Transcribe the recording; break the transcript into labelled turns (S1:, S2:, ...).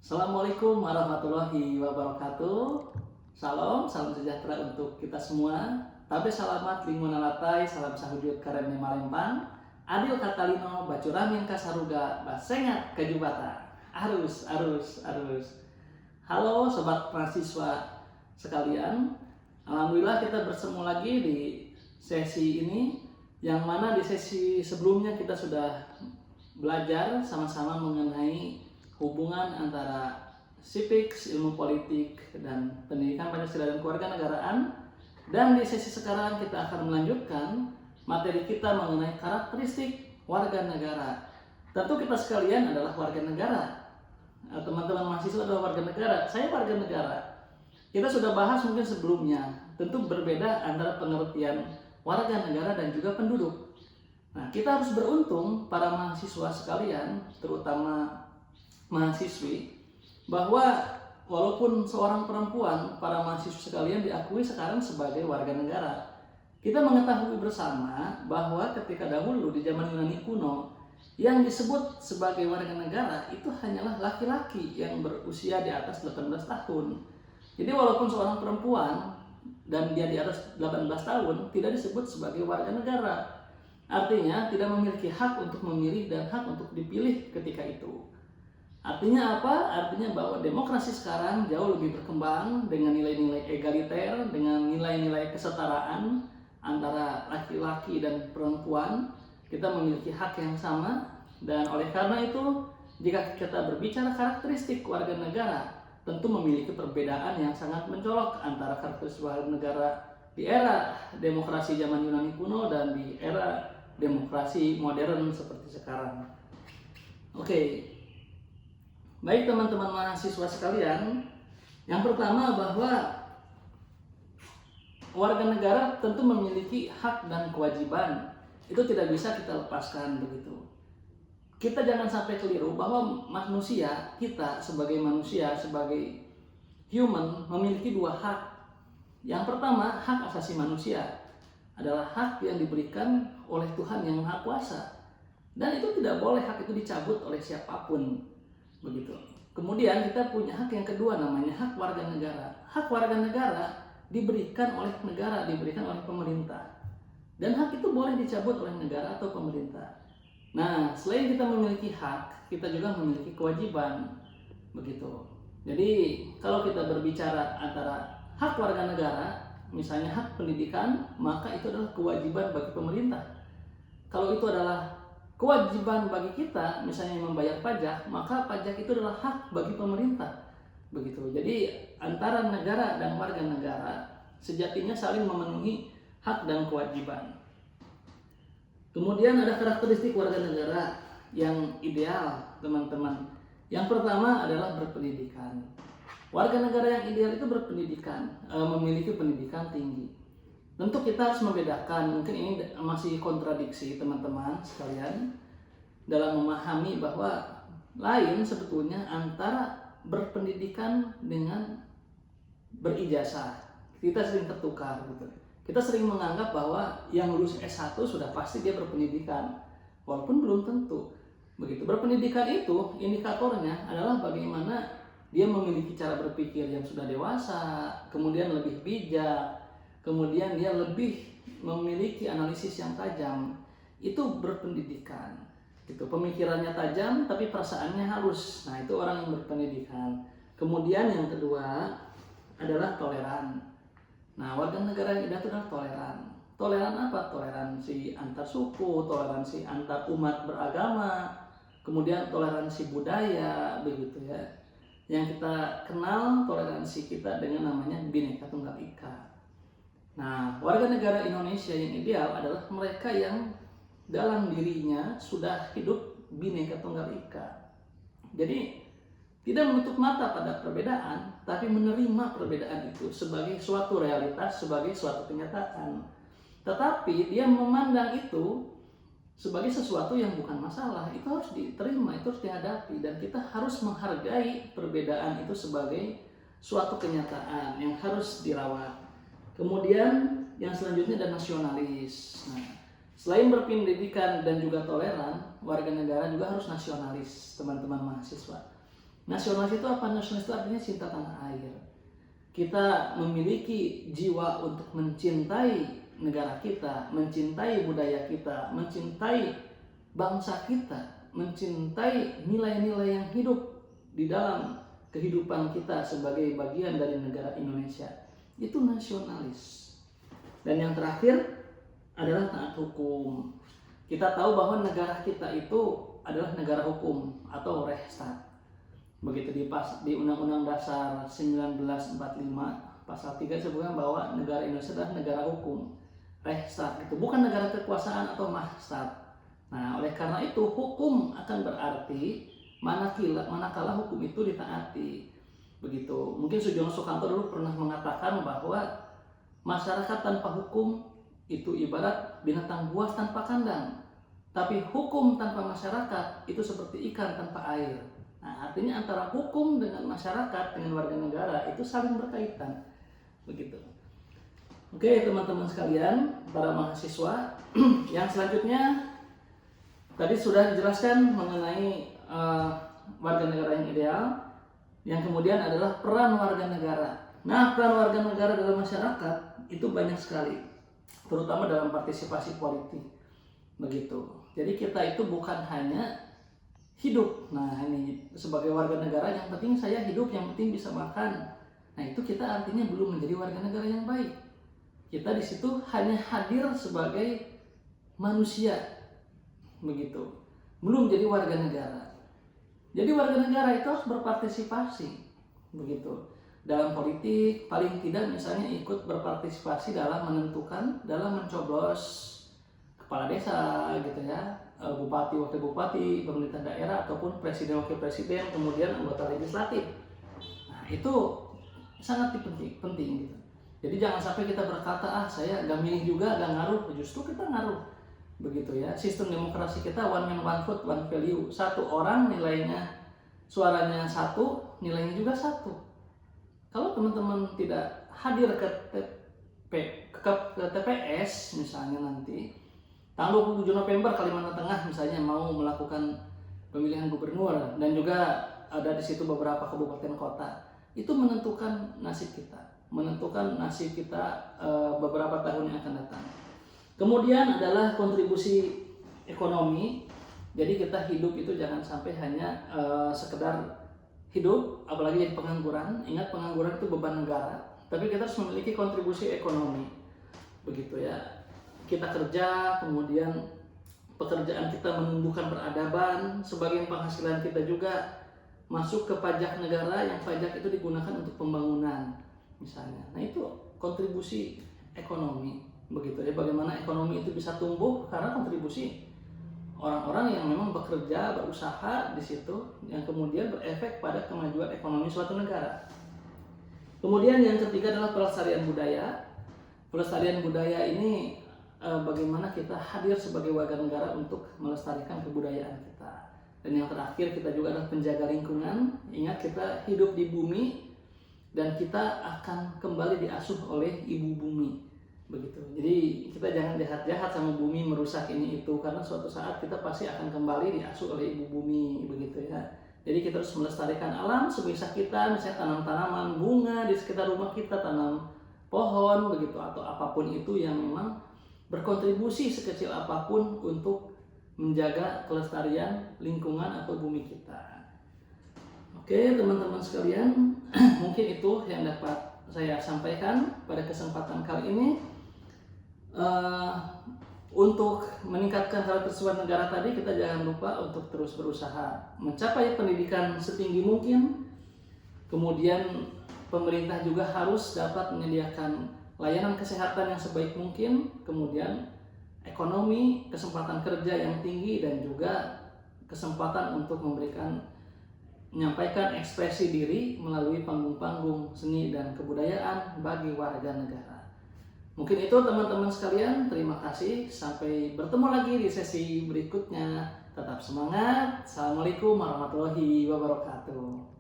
S1: Assalamualaikum warahmatullahi wabarakatuh. Salam sejahtera untuk kita semua. Tabe salamat lingkungan latai, salam sahujud karena malempang. Adil katalino bacuramin kasaruga basengat kejubata. Arus. Halo sobat mahasiswa sekalian. Alhamdulillah kita bertemu lagi di sesi ini, yang mana di sesi sebelumnya kita sudah belajar sama-sama mengenai hubungan antara civics, ilmu politik, dan pendidikan Pancasila dan kewarganegaraan. Dan di sesi sekarang kita akan melanjutkan materi kita mengenai karakteristik warga negara. Tentu kita sekalian adalah warga negara. Teman-teman mahasiswa adalah warga negara. Saya warga negara. Kita sudah bahas mungkin sebelumnya. Tentu berbeda antara pengertian warga negara dan juga penduduk. Nah, kita harus beruntung para mahasiswa sekalian, terutama mahasiswi, bahwa walaupun seorang perempuan, para mahasiswa sekalian diakui sekarang sebagai warga negara. Kita mengetahui bersama bahwa ketika dahulu di zaman Yunani kuno, yang disebut sebagai warga negara itu hanyalah laki-laki yang berusia di atas 18 tahun. Jadi walaupun seorang perempuan dan dia di atas 18 tahun tidak disebut sebagai warga negara. Artinya tidak memiliki hak untuk memilih dan hak untuk dipilih ketika itu. Artinya apa? Artinya bahwa demokrasi sekarang jauh lebih berkembang dengan nilai-nilai egaliter, dengan nilai-nilai kesetaraan antara laki-laki dan perempuan. Kita memiliki hak yang sama, dan oleh karena itu jika kita berbicara karakteristik warga negara, tentu memiliki perbedaan yang sangat mencolok antara karakteristik warga negara di era demokrasi zaman Yunani kuno dan di era demokrasi modern seperti sekarang. Oke. Baik teman-teman mahasiswa sekalian, yang pertama bahwa warga negara tentu memiliki hak dan kewajiban. Itu tidak bisa kita lepaskan begitu. Kita jangan sampai keliru bahwa manusia, kita sebagai manusia, sebagai human memiliki dua hak. Yang pertama, hak asasi manusia adalah hak yang diberikan oleh Tuhan yang Maha Kuasa. Dan itu tidak boleh hak itu dicabut oleh siapapun. Begitu. Kemudian kita punya hak yang kedua, namanya hak warga negara. Hak warga negara diberikan oleh negara, diberikan oleh pemerintah. Dan hak itu boleh dicabut oleh negara atau pemerintah. Nah, selain kita memiliki hak, kita juga memiliki kewajiban. Begitu. Jadi, kalau kita berbicara antara hak warga negara, misalnya hak pendidikan, maka itu adalah kewajiban bagi pemerintah. Kalau itu adalah kewajiban bagi kita, misalnya membayar pajak, maka pajak itu adalah hak bagi pemerintah. Begitu. Jadi antara negara dan warga negara sejatinya saling memenuhi hak dan kewajiban. Kemudian ada karakteristik warga negara yang ideal, teman-teman. Yang pertama adalah berpendidikan. Warga negara yang ideal itu berpendidikan, memiliki pendidikan tinggi. Tentu kita harus membedakan, mungkin ini masih kontradiksi teman-teman sekalian dalam memahami bahwa lain sebetulnya antara berpendidikan dengan berijazah. Kita sering tertukar gitu. Kita sering menganggap bahwa yang lulus S1 sudah pasti dia berpendidikan, walaupun belum tentu. Begitu. Berpendidikan itu indikatornya adalah bagaimana dia memiliki cara berpikir yang sudah dewasa, kemudian lebih bijak, kemudian dia lebih memiliki analisis yang tajam. Itu berpendidikan. Gitu. Pemikirannya tajam tapi perasaannya halus. Nah, itu orang yang berpendidikan. Kemudian yang kedua adalah toleran. Nah, warga negara yang ideal itu adalah toleran. Toleran apa? Toleransi antar suku, toleransi antar umat beragama, kemudian toleransi budaya, begitu ya. Yang kita kenal toleransi kita dengan namanya Bhinneka Tunggal Ika. Nah, warga negara Indonesia yang ideal adalah mereka yang dalam dirinya sudah hidup Bhinneka Tunggal Ika. Jadi tidak menutup mata pada perbedaan, tapi menerima perbedaan itu sebagai suatu realitas, sebagai suatu kenyataan. Tetapi dia memandang itu sebagai sesuatu yang bukan masalah. Itu harus diterima, itu harus dihadapi, dan kita harus menghargai perbedaan itu sebagai suatu kenyataan yang harus dirawat. Kemudian yang selanjutnya ada nasionalis. Nah, selain berpendidikan dan juga toleran, warga negara juga harus nasionalis, teman-teman mahasiswa. Nasionalis itu apa? Nasionalis itu artinya cinta tanah air. Kita memiliki jiwa untuk mencintai negara kita, mencintai budaya kita, mencintai bangsa kita, mencintai nilai-nilai yang hidup di dalam kehidupan kita sebagai bagian dari negara Indonesia. Itu nasionalis. Dan yang terakhir adalah taat hukum. Kita tahu bahwa negara kita itu adalah negara hukum atau Rechtsstaat. Begitu di Undang-Undang Dasar 1945 pasal 3 disebutkan bahwa negara Indonesia adalah negara hukum. Rechtsstaat itu bukan negara kekuasaan atau Machtstaat. Nah, oleh karena itu hukum akan berarti manakala hukum itu ditaati. Begitu. Mungkin Sujono Sukanto dulu pernah mengatakan bahwa masyarakat tanpa hukum itu ibarat binatang buas tanpa kandang. Tapi hukum tanpa masyarakat itu seperti ikan tanpa air. Nah, artinya antara hukum dengan masyarakat, dengan warga negara itu saling berkaitan. Begitu. Oke, teman-teman sekalian, para mahasiswa, yang selanjutnya tadi sudah dijelaskan mengenai warga negara yang ideal. Yang kemudian adalah peran warga negara. Nah, peran warga negara dalam masyarakat itu banyak sekali, terutama dalam partisipasi politik. Begitu. Jadi kita itu bukan hanya hidup. Nah, ini sebagai warga negara yang penting saya hidup, yang penting bisa makan. Nah, itu kita artinya belum menjadi warga negara yang baik. Kita di situ hanya hadir sebagai manusia. Begitu. Belum jadi warga negara. Jadi warga negara itu harus berpartisipasi. Begitu. Dalam politik paling tidak misalnya ikut berpartisipasi dalam menentukan, dalam mencoblos kepala desa gitu ya, bupati, wakil bupati, pemerintah daerah, ataupun presiden, wakil presiden, kemudian anggota legislatif. Nah, itu sangat penting gitu. Jadi jangan sampai kita berkata, saya gak milih juga, gak ngaruh. Justru kita ngaruh. Begitu ya. Sistem demokrasi kita one man, one vote, one value. Satu orang nilainya, suaranya satu, nilainya juga satu. Kalau teman-teman tidak hadir ke TPS misalnya nanti, tanggal 27 November Kalimantan Tengah misalnya mau melakukan pemilihan gubernur dan juga ada di situ beberapa kabupaten kota, itu menentukan nasib kita, beberapa tahun yang akan datang. Kemudian adalah kontribusi ekonomi. Jadi kita hidup itu jangan sampai hanya sekedar hidup, apalagi jadi pengangguran. Ingat, pengangguran itu beban negara, tapi kita harus memiliki kontribusi ekonomi. Begitu ya. Kita kerja, kemudian pekerjaan kita menumbuhkan peradaban, sebagian penghasilan kita juga masuk ke pajak negara, yang pajak itu digunakan untuk pembangunan misalnya. Nah, itu kontribusi ekonomi. Begitu ya, bagaimana ekonomi itu bisa tumbuh karena kontribusi orang-orang yang memang bekerja, berusaha di situ, yang kemudian berefek pada kemajuan ekonomi suatu negara. Kemudian yang ketiga adalah pelestarian budaya. Pelestarian budaya ini bagaimana kita hadir sebagai warga negara untuk melestarikan kebudayaan kita. Dan yang terakhir kita juga adalah penjaga lingkungan. Ingat, kita hidup di bumi dan kita akan kembali diasuh oleh ibu bumi. Begitu. Jadi kita jangan jahat-jahat sama bumi, merusak ini itu, karena suatu saat kita pasti akan kembali diasuh oleh ibu bumi. Begitu ya. Jadi kita harus melestarikan alam sebisa kita, misalnya tanam tanaman bunga di sekitar rumah kita, tanam pohon begitu, atau apapun itu yang memang berkontribusi sekecil apapun untuk menjaga kelestarian lingkungan atau bumi kita. Oke, teman-teman sekalian, mungkin itu yang dapat saya sampaikan pada kesempatan kali ini. Untuk meningkatkan kualitas negara tadi, kita jangan lupa untuk terus berusaha mencapai pendidikan setinggi mungkin. Kemudian pemerintah juga harus dapat menyediakan layanan kesehatan yang sebaik mungkin, kemudian ekonomi, kesempatan kerja yang tinggi, dan juga kesempatan untuk menyampaikan ekspresi diri melalui panggung-panggung seni dan kebudayaan bagi warga negara. Mungkin itu teman-teman sekalian, terima kasih. Sampai bertemu lagi di sesi berikutnya. Tetap semangat. Assalamualaikum warahmatullahi wabarakatuh.